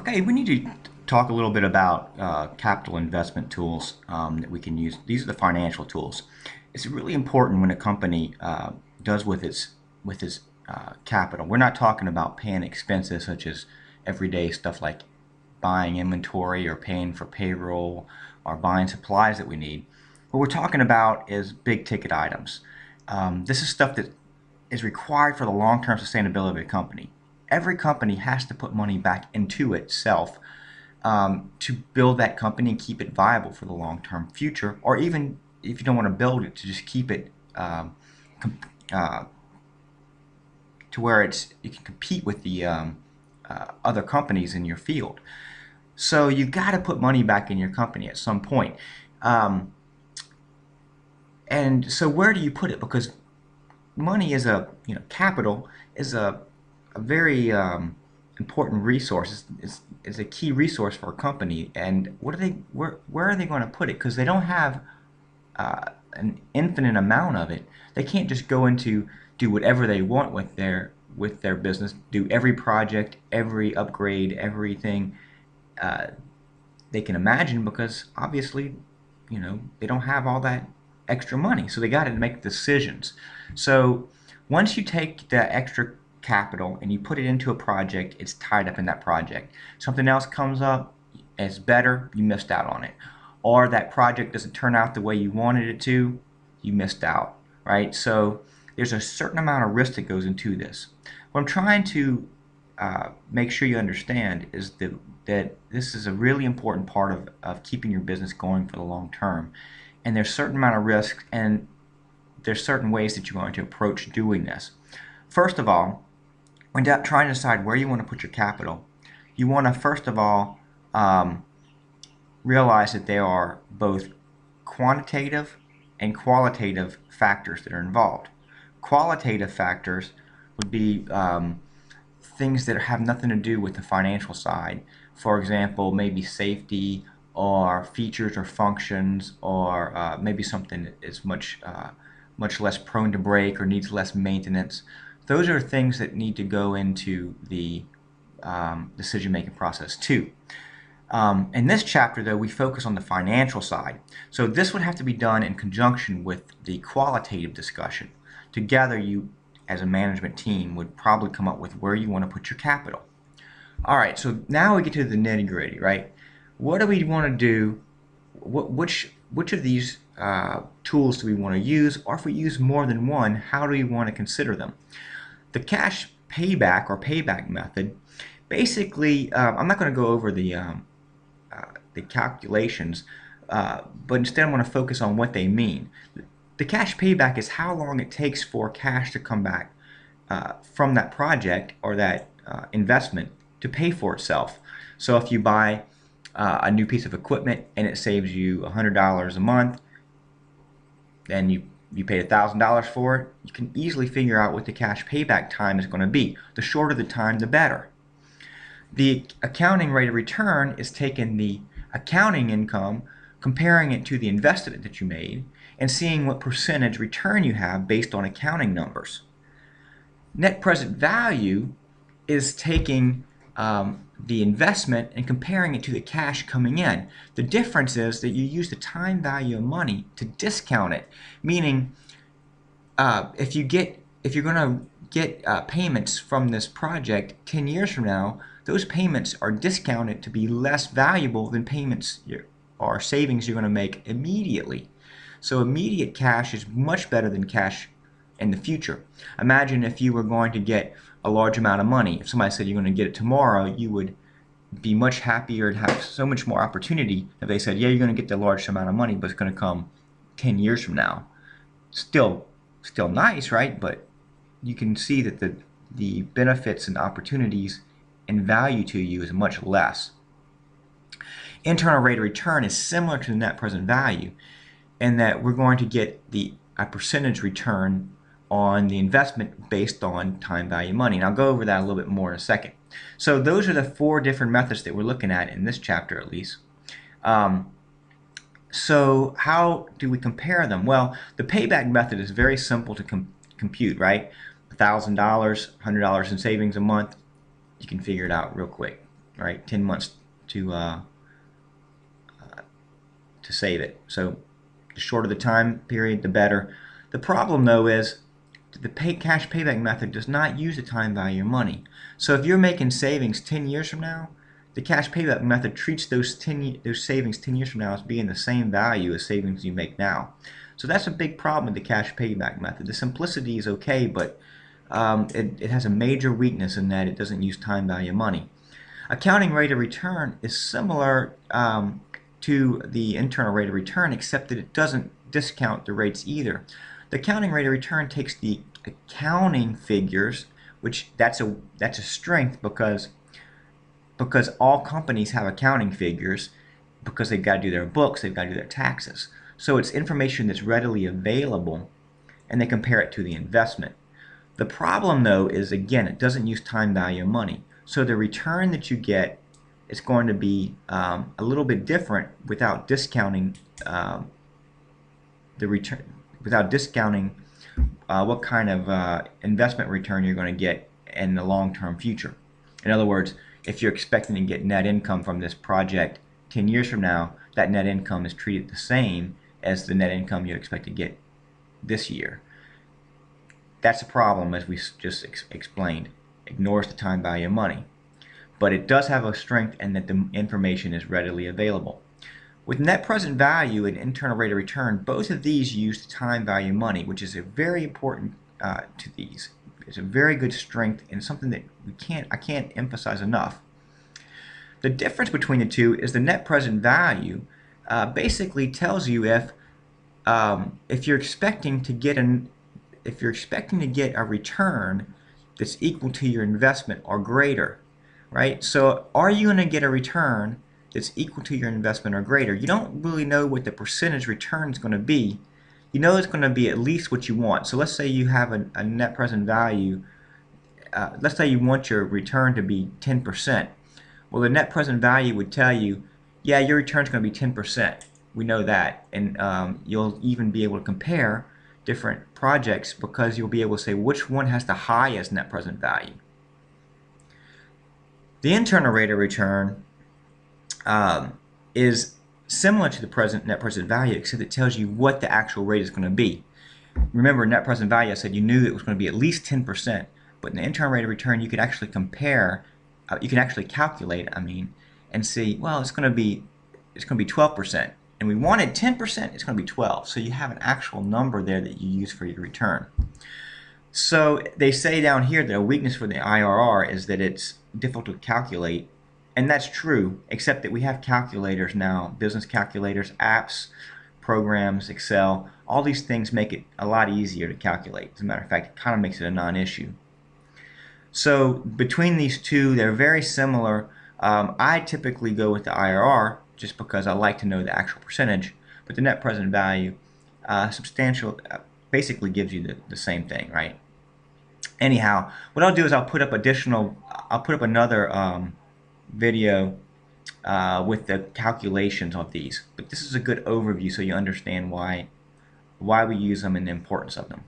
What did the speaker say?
Okay, we need to talk a little bit about capital investment tools that we can use. These are the financial tools. It's really important when a company does with its capital. We're not talking about paying expenses such as everyday stuff like buying inventory or paying for payroll or buying supplies that we need. What we're talking about is big ticket items. This is stuff that is required for the long-term sustainability of a company. Every company has to put money back into itself to build that company and keep it viable for the long-term future, or even if you don't want to build it, to just keep it to where you can compete with the other companies in your field. So you've got to put money back in your company at some point. And so where do you put it? Because money is capital is a very important resource. Is a key resource for a company. And where are they going to put it? Because they don't have an infinite amount of it. They can't just go into do whatever they want with their business, do every project, every upgrade, everything they can imagine, because obviously they don't have all that extra money, so they got to make decisions. So once you take the extra capital and you put it into a project, it's tied up in that project. Something else comes up, it's better, you missed out on it. Or that project doesn't turn out the way you wanted it to, you missed out, right? So there's a certain amount of risk that goes into this. What I'm trying to make sure you understand is that this is a really important part of keeping your business going for the long term. And there's a certain amount of risk, and there's certain ways that you're going to approach doing this. First of all, when trying to decide where you want to put your capital, you want to first of all realize that there are both quantitative and qualitative factors that are involved. Qualitative factors would be things that have nothing to do with the financial side. For example, maybe safety, or features or functions, or maybe something that is much less prone to break or needs less maintenance. Those are things that need to go into the decision-making process too. In this chapter, though, we focus on the financial side. So this would have to be done in conjunction with the qualitative discussion. Together, you, as a management team, would probably come up with where you want to put your capital. All right, so now we get to the nitty-gritty, right? What do we want to do? Which of these tools do we want to use? Or if we use more than one, how do we want to consider them? The cash payback or payback method, basically, I'm not going to go over the calculations, but instead I'm going to focus on what they mean. The cash payback is how long it takes for cash to come back from that project or that investment to pay for itself. So if you buy a new piece of equipment and it saves you $100 a month, and you paid $1,000 for it, you can easily figure out what the cash payback time is going to be. The shorter the time, the better. The accounting rate of return is taking the accounting income, comparing it to the investment that you made, and seeing what percentage return you have based on accounting numbers. Net present value is taking the investment and comparing it to the cash coming in. The difference is that you use the time value of money to discount it, meaning if you're going to get payments from this project 10 years from now, those payments are discounted to be less valuable than payments or savings you're going to make immediately. So immediate cash is much better than cash in the future. Imagine if you were going to get a large amount of money. If somebody said you're going to get it tomorrow, you would be much happier and have so much more opportunity if they said, yeah, you're going to get the large amount of money, but it's going to come 10 years from now. Still nice, right? But you can see that the benefits and opportunities and value to you is much less. Internal rate of return is similar to the net present value in that we're going to get a percentage return on the investment based on time value money. And I'll go over that a little bit more in a second. So those are the four different methods that we're looking at in this chapter, at least. So how do we compare them? Well, the payback method is very simple to compute, right? $1,000, $100 in savings a month, you can figure it out real quick. right? 10 months to save it. So the shorter the time period, the better. The problem though is the cash payback method does not use the time value of money. So if you're making savings 10 years from now, the cash payback method treats those savings 10 years from now as being the same value as savings you make now. So that's a big problem with the cash payback method. The simplicity is okay, but it has a major weakness in that it doesn't use time value of money. Accounting rate of return is similar to the internal rate of return, except that it doesn't discount the rates either. The accounting rate of return takes the accounting figures, which that's a strength because all companies have accounting figures because they've got to do their books, they've got to do their taxes. So it's information that's readily available, and they compare it to the investment. The problem though is, again, it doesn't use time value of money. So the return that you get is going to be a little bit different without discounting the return, what kind of investment return you're going to get in the long-term future. In other words, if you're expecting to get net income from this project 10 years from now, that net income is treated the same as the net income you expect to get this year. That's a problem, as we just explained. Ignores the time value of money. But it does have a strength in that the information is readily available. With net present value and internal rate of return, both of these use the time value of money, which is a very important to these. It's a very good strength and something that I can't emphasize enough. The difference between the two is the net present value basically tells you if you're expecting to get a return that's equal to your investment or greater, right? So are you going to get a return that's equal to your investment or greater? You don't really know what the percentage return is going to be. You know it's going to be at least what you want. So let's say you have a net present value. Let's say you want your return to be 10%. Well, the net present value would tell you, yeah, your return is going to be 10%. We know that, and you'll even be able to compare different projects because you'll be able to say which one has the highest net present value. The internal rate of return is similar to the net present value, except it tells you what the actual rate is going to be. Remember, net present value, I said you knew it was going to be at least 10%, but in the internal rate of return, you could actually compare, you can actually calculate, and see, well, it's going to be 12%. And we wanted 10%, it's going to be 12. So you have an actual number there that you use for your return. So they say down here that a weakness for the IRR is that it's difficult to calculate. And that's true, except that we have calculators now, business calculators, apps, programs, Excel. All these things make it a lot easier to calculate. As a matter of fact, it kind of makes it a non-issue. So between these two, they're very similar. I typically go with the IRR just because I like to know the actual percentage, but the net present value basically gives you the same thing, right? Anyhow, what I'll do is I'll put up another video with the calculations of these, but this is a good overview so you understand why we use them and the importance of them.